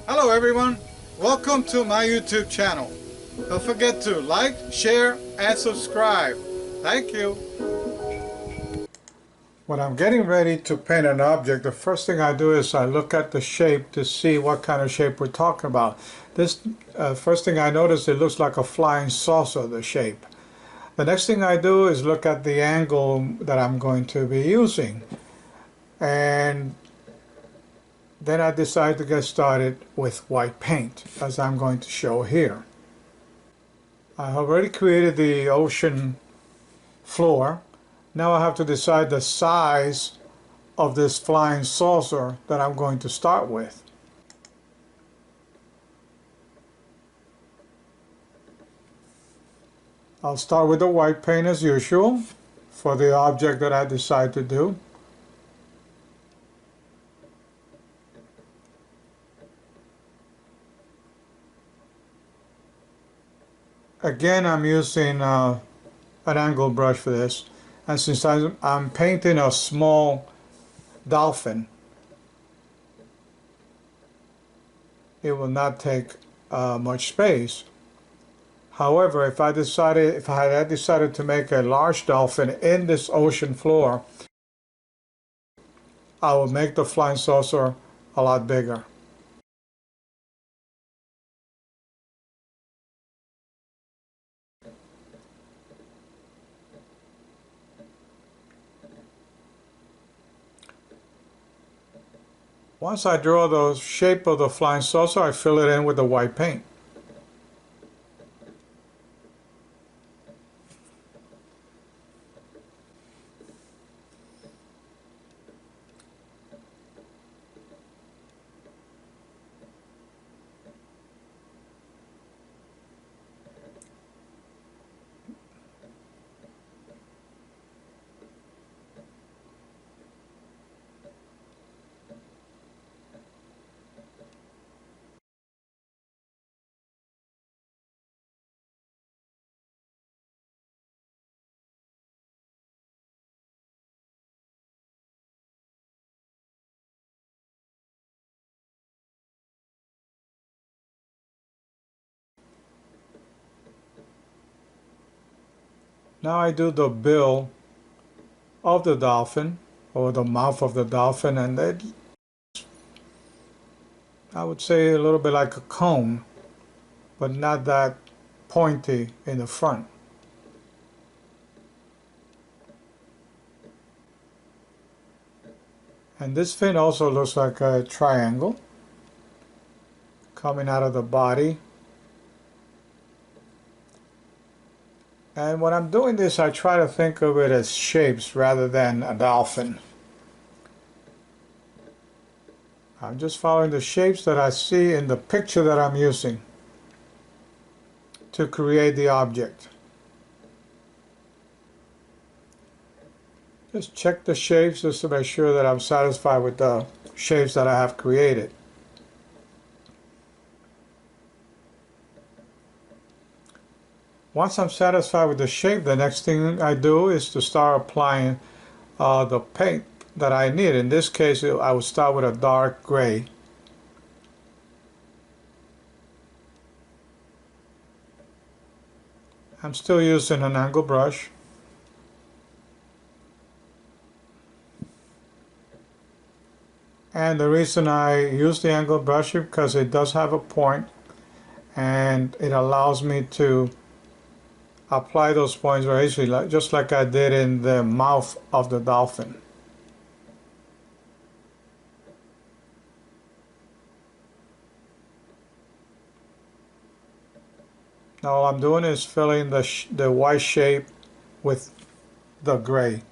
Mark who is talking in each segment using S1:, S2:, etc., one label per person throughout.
S1: Hello everyone, welcome to my YouTube channel. Don't forget to like, share, and subscribe. Thank you. When I'm getting ready to paint an object, the first thing I do is I look at the shape to see what kind of shape we're talking about. This first thing I notice, it looks like a flying saucer, the shape. The next thing I do is look at the angle that I'm going to be using. And then I decide to get started with white paint, as I'm going to show here. I have already created the ocean floor. Now I have to decide the size of this flying saucer that I'm going to start with. I'll start with the white paint as usual for the object that I decide to do. Again, I'm using an angle brush for this, and since I'm painting a small dolphin, it will not take much space. However, if I had decided to make a large dolphin in this ocean floor, I will make the flying saucer a lot bigger. Once I draw the shape of the flying saucer, I fill it in with the white paint. Now I do the bill of the dolphin, or the mouth of the dolphin, and I would say a little bit like a cone, but not that pointy in the front. And this fin also looks like a triangle coming out of the body. And when I'm doing this, I try to think of it as shapes rather than a dolphin. I'm just following the shapes that I see in the picture that I'm using to create the object. Just check the shapes just to make sure that I'm satisfied with the shapes that I have created. Once I'm satisfied with the shape, the next thing I do is to start applying the paint that I need. In this case, I would start with a dark gray. I'm still using an angle brush. And the reason I use the angle brush is because it does have a point, and it allows me to apply those points very easily, just like I did in the mouth of the dolphin. Now all I'm doing is filling the white shape with the gray.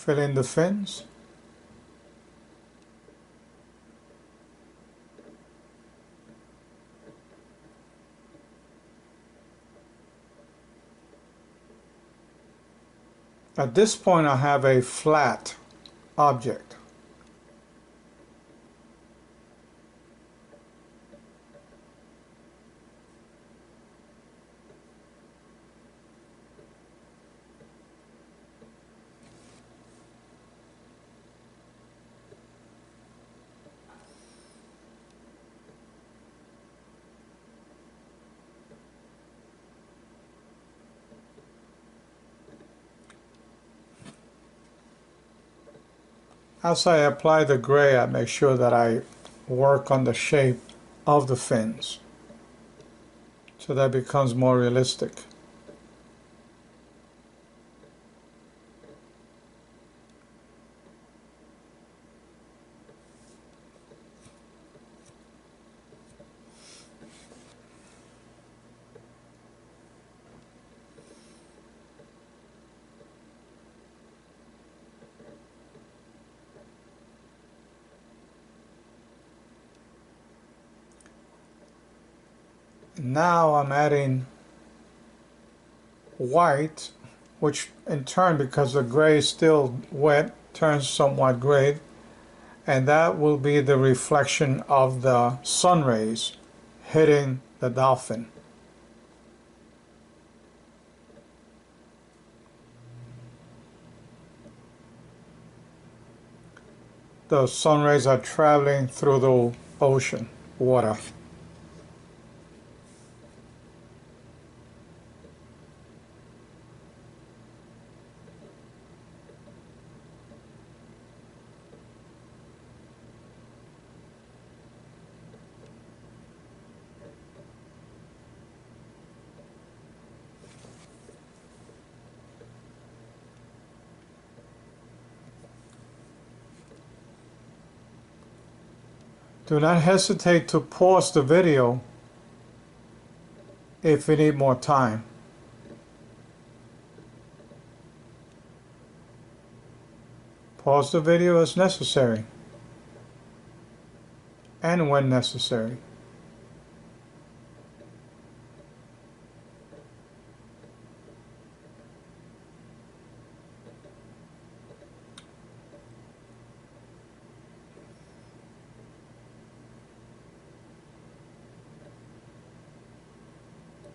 S1: Fill in the fins. At this point I have a flat object. As I apply the gray, I make sure that I work on the shape of the fins so that becomes more realistic. Now I'm adding white, which in turn, because the gray is still wet, turns somewhat gray, and that will be the reflection of the sun rays hitting the dolphin. The sun rays are traveling through the ocean water. Do not hesitate to pause the video if you need more time. Pause the video as necessary and when necessary.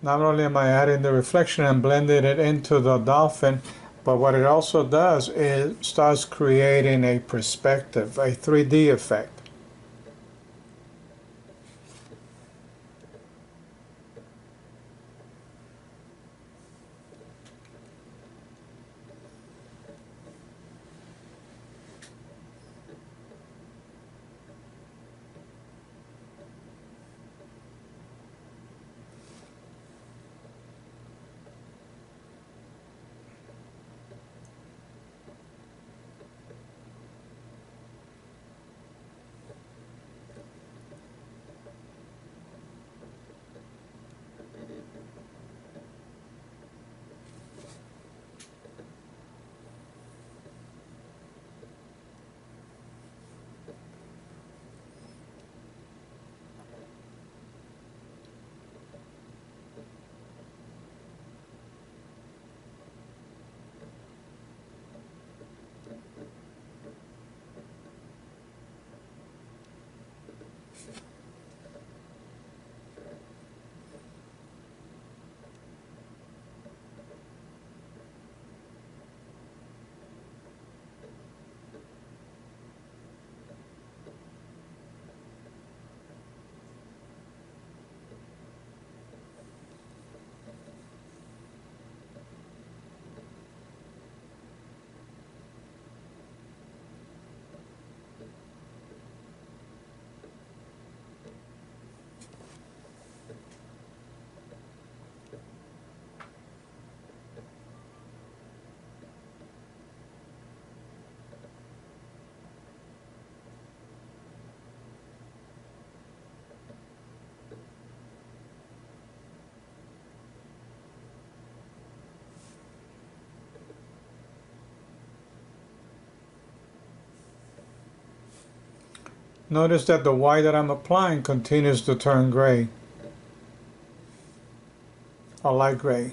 S1: Not only am I adding the reflection and blending it into the dolphin, but what it also does is starts creating a perspective, a 3D effect. Notice that the white that I'm applying continues to turn gray, or light gray.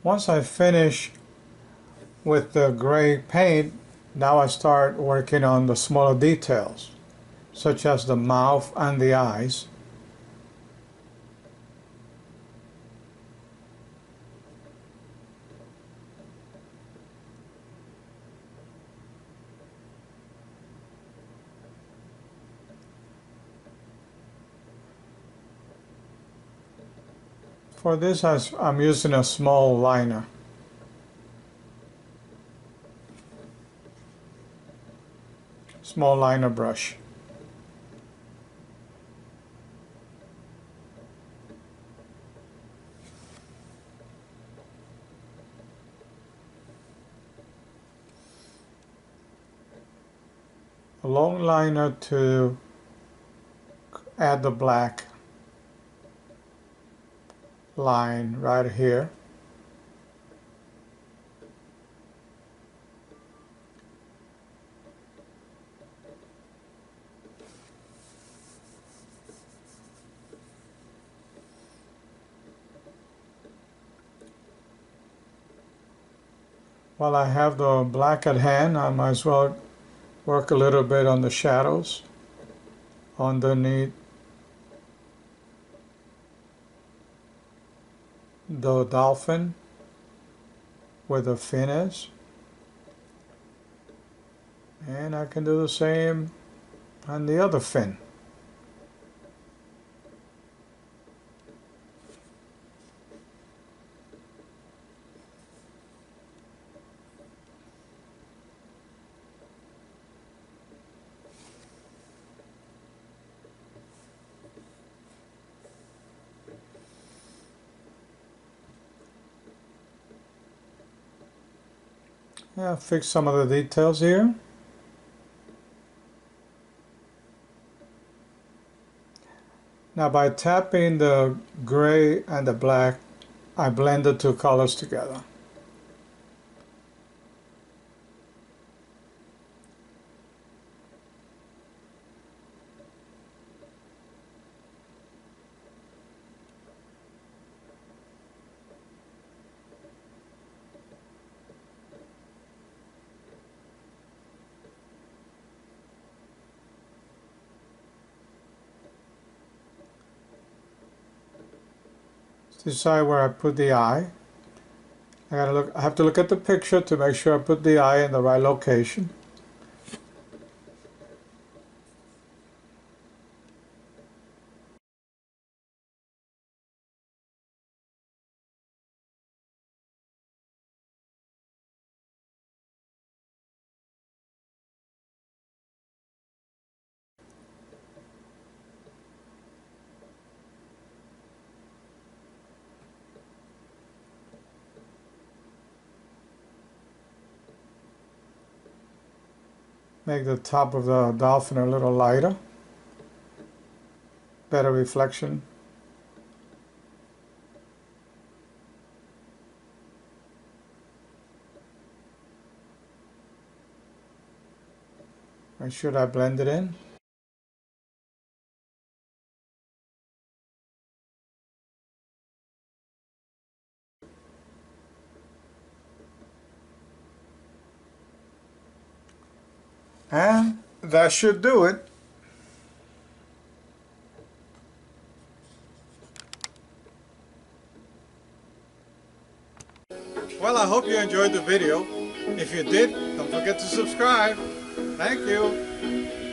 S1: Once I finish with the gray paint, now I start working on the smaller details, such as the mouth and the eyes. For this, I'm using a small liner. Small liner brush. A long liner to add the black line right here. While I have the black at hand, I might as well work a little bit on the shadows underneath the dolphin where the fin is. And I can do the same on the other fin. Yeah, fix some of the details here. Now by tapping the gray and the black, I blend the two colors together. Decide where I put the eye. I have to look at the picture to make sure I put the eye in the right location. Make the top of the dolphin a little lighter. Better reflection. Make sure I blend it in. And that should do it. Well, I hope you enjoyed the video. If you did, don't forget to subscribe. Thank you.